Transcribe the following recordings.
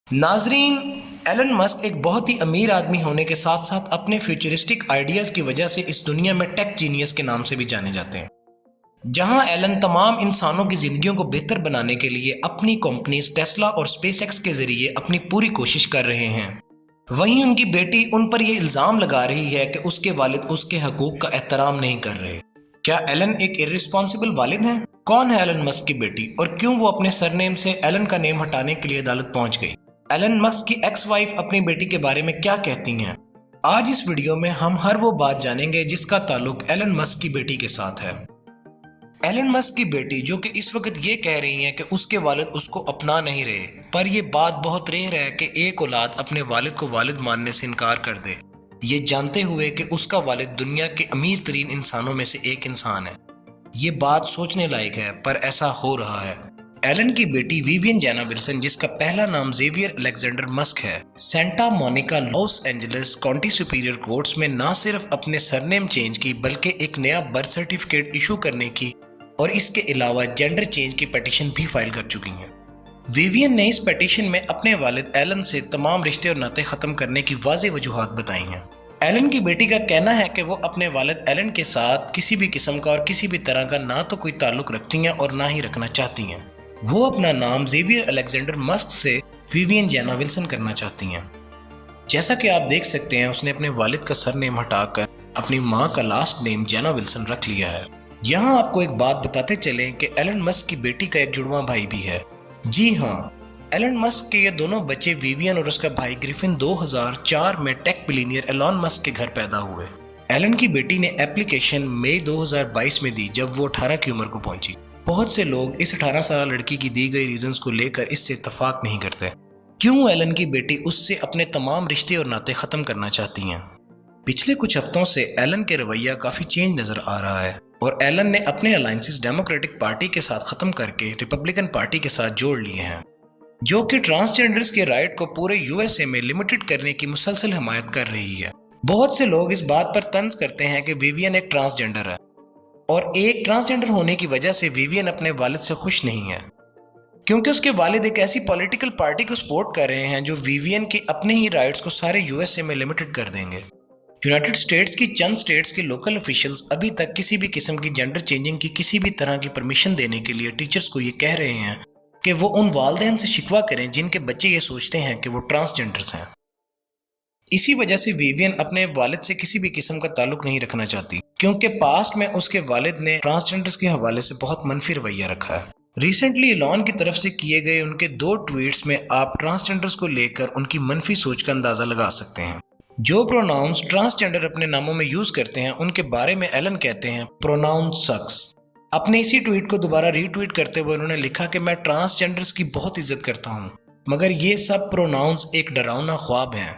ناظرین، ایلن مسک ایک بہت ہی امیر آدمی ہونے کے ساتھ ساتھ اپنے فیوچرسٹک آئیڈیاز کی وجہ سے اس دنیا میں ٹیک جینیس کے نام سے بھی جانے جاتے ہیں۔ جہاں ایلن تمام انسانوں کی زندگیوں کو بہتر بنانے کے لیے اپنی کمپنیز ٹیسلا اور اسپیس ایکس کے ذریعے اپنی پوری کوشش کر رہے ہیں، وہیں ان کی بیٹی ان پر یہ الزام لگا رہی ہے کہ اس کے والد اس کے حقوق کا احترام نہیں کر رہے۔ کیا ایلن ایک ارسپانسبل والد ہے؟ کون ہے ایلن مسک کی بیٹی اور کیوں وہ اپنے سرنیم سے ایلن کا نیم ہٹانے کے لیے عدالت پہنچ گئی؟ ایلن مسک کی ایکس وائف اپنی بیٹی کے بارے میں کیا کہتی ہیں؟ آج اس ویڈیو میں ہم ہر وہ بات جانیں گے جس کا تعلق ایلن مسک کی بیٹی کے ساتھ ہے۔ ایلن مسک کی بیٹی جو کہ اس وقت یہ کہہ رہی ہیں کہ اس کے والد اس کو اپنا نہیں رہے، پر یہ بات بہت ریئر ہے کہ ایک اولاد اپنے والد کو والد ماننے سے انکار کر دے، یہ جانتے ہوئے کہ اس کا والد دنیا کے امیر ترین انسانوں میں سے ایک انسان ہے۔ یہ بات سوچنے لائق ہے، پر ایسا ہو رہا ہے۔ ایلن کی بیٹی ویوین جینا ولسن، جس کا پہلا نام زیویئر الیگزینڈر مسک ہے، Santa Monica Los Angeles County Superior Courts میں نہ صرف اپنے سرنیم چینج کی بلکہ ایک نیا برتھ سرٹیفکیٹ ایشو کرنے کی اور اس کے علاوہ جینڈر چینج کی پیٹیشن بھی فائل کر چکی ہیں۔ ویوین نے اس پیٹیشن میں اپنے والد ایلن سے تمام رشتے اور ناطے ختم کرنے کی واضح وجوہات بتائی ہیں۔ ایلن کی بیٹی کا کہنا ہے کہ وہ اپنے والد ایلن کے ساتھ کسی بھی قسم کا اور کسی بھی طرح کا نہ تو کوئی تعلق رکھتی ہیں اور نہ ہی رکھنا چاہتی ہیں۔ وہ اپنا نام زیویئر الیگزینڈر مسک سے ویوین جینا ولسن کرنا چاہتی ہیں۔ جیسا کہ آپ دیکھ سکتے ہیں، اس نے اپنے والد کا سر نیم ہٹا کر اپنی ماں کا لاسٹ نیم جینا ولسن رکھ لیا ہے۔ یہاں آپ کو ایک بات بتاتے چلیں کہ ایلن مسک کی بیٹی کا ایک جڑواں بھائی بھی ہے۔ جی ہاں، ایلن مسک کے یہ دونوں بچے ویوین اور اس کا بھائی گریفن 2004 میں ٹیک بلینئر ایلون مسک کے گھر پیدا ہوئے۔ ایلن کی بیٹی نے اپلیکیشن مئی 2022 میں دی جب وہ 18 کی عمر کو پہنچی۔ بہت سے لوگ اس 18 سالہ لڑکی کی دی گئی ریزنز کو لے کر اس سے اتفاق نہیں کرتے۔ کیوں ایلن کی بیٹی اس سے اپنے تمام رشتے اور ناطے ختم کرنا چاہتی ہیں؟ پچھلے کچھ ہفتوں سے ایلن کے رویہ کافی چینج نظر آ رہا ہے اور ایلن نے اپنے الائنسز ڈیموکریٹک پارٹی کے ساتھ ختم کر کے ریپبلکن پارٹی کے ساتھ جوڑ لیے ہیں، جو کہ ٹرانسجینڈرز کے رائٹ کو پورے USA میں لمیٹڈ کرنے کی مسلسل حمایت کر رہی ہے۔ بہت سے لوگ اس بات پر طنز کرتے ہیں کہ ویوین ایک ٹرانسجینڈر ہے، اور ایک ٹرانسجینڈر ہونے کی وجہ سے ویوین اپنے والد سے خوش نہیں ہے، کیونکہ اس کے والد ایک ایسی پولیٹیکل پارٹی کو سپورٹ کر رہے ہیں جو ویوین کے اپنے ہی رائٹس کو سارے USA میں لمیٹڈ کر دیں گے۔ یونائٹڈ اسٹیٹس کی چند اسٹیٹس کے لوکل افیشلز ابھی تک کسی بھی قسم کی جینڈر چینجنگ کی کسی بھی طرح کی پرمیشن دینے کے لیے ٹیچرز کو یہ کہہ رہے ہیں کہ وہ ان والدین سے شکوہ کریں جن کے بچے یہ سوچتے ہیں کہ وہ ٹرانسجینڈرز ہیں۔ اسی وجہ سے ویوین اپنے والد سے کسی بھی قسم کا تعلق نہیں رکھنا چاہتی، کیونکہ پاسٹ میں اس کے والد نے ٹرانسجینڈرز کے حوالے سے بہت منفی رویہ رکھا ہے۔ ریسنٹلی ایلون کی طرف سے کیے گئے ان کے 2 ٹویٹس میں آپ ٹرانسجینڈرز کو لے کر ان کی منفی سوچ کا اندازہ لگا سکتے ہیں۔ جو پروناؤنس ٹرانسجینڈر اپنے ناموں میں یوز کرتے ہیں ان کے بارے میں ایلن کہتے ہیں پروناؤن سکس۔ اپنے اسی ٹویٹ کو دوبارہ ری ٹویٹ کرتے ہوئے انہوں نے لکھا کہ میں ٹرانسجینڈرز کی بہت عزت کرتا ہوں، مگر یہ سب پروناؤنس ایک ڈراؤنا خواب ہیں۔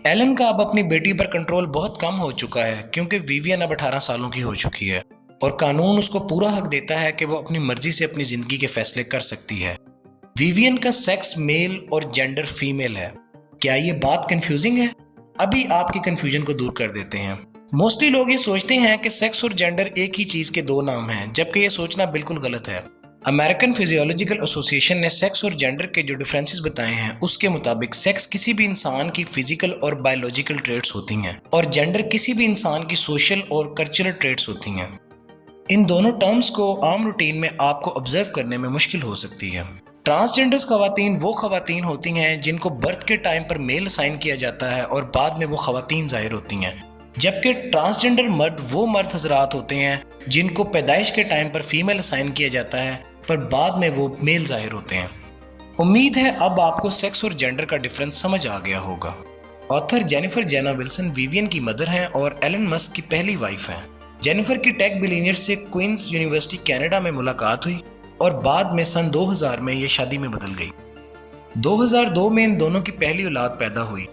ایلن کا اب اپنی بیٹی پر کنٹرول بہت کم ہو چکا ہے، کیونکہ ویوین اب 18 سالوں کی ہو چکی ہے اور قانون اس کو پورا حق دیتا ہے کہ وہ اپنی مرضی سے اپنی زندگی کے فیصلے کر سکتی ہے۔ ویوین کا سیکس میل اور جینڈر فیمیل ہے۔ کیا یہ بات کنفیوزنگ ہے؟ ابھی آپ کی کنفیوژن کو دور کر دیتے ہیں۔ موسٹلی لوگ یہ سوچتے ہیں کہ سیکس اور جینڈر ایک ہی چیز کے 2 نام ہیں، جبکہ یہ سوچنا بالکل غلط ہے۔ امریکن فزیولوجیکل ایسوسی ایشن نے سیکس اور جینڈر کے جو ڈفرینسز بتائے ہیں، اس کے مطابق سیکس کسی بھی انسان کی فزیکل اور بایولوجیکل ٹریٹس ہوتی ہیں اور جینڈر کسی بھی انسان کی سوشل اور کلچرل ٹریٹس ہوتی ہیں۔ ان دونوں ٹرمز کو عام روٹین میں آپ کو آبزرو کرنے میں مشکل ہو سکتی ہے۔ ٹرانسجینڈرز خواتین وہ خواتین ہوتی ہیں جن کو برتھ کے ٹائم پر میل اسائن کیا جاتا ہے اور بعد میں وہ خواتین ظاہر ہوتی ہیں، جبکہ ٹرانسجینڈر مرد وہ مرد حضرات ہوتے ہیں جن کو پیدائش کے ٹائم پر فیمیل اسائن کیا جاتا ہے پر بعد میں وہ میل ظاہر ہوتے ہیں۔ امید ہے اب آپ کو سیکس اور جینڈر کا ڈفرنس سمجھ آ گیا ہوگا۔ آتھر جینیفر جینا ولسن ویوین کی مدر ہیں اور ایلن مسک کی پہلی وائف ہیں۔ جینیفر کی ٹیک بلینئر سے کوئنز یونیورسٹی کینیڈا میں ملاقات ہوئی اور بعد میں سن 2000 میں یہ شادی میں بدل گئی۔ 2002 میں ان دونوں کی پہلی اولاد پیدا ہوئی،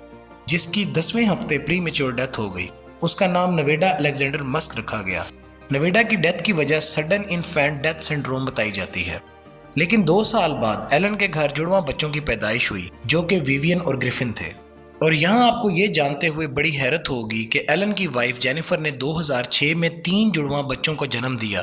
جس کی 10ویں ہفتے پری میچور ڈیتھ ہو گئی۔ اس کا نام نویڈا الیگزینڈر مسک رکھا گیا۔ نویڈا کی ڈیتھ کی وجہ سڈن انفینٹ ڈیتھ سنڈروم بتائی جاتی ہے۔ لیکن 2 سال بعد ایلن کے گھر جڑواں بچوں کی پیدائش ہوئی، جو کہ ویوین اور گریفن تھے۔ اور یہاں آپ کو یہ جانتے ہوئے بڑی حیرت ہوگی کہ ایلن کی وائف جینیفر نے 2006 میں 3 جڑواں بچوں کو جنم دیا،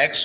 X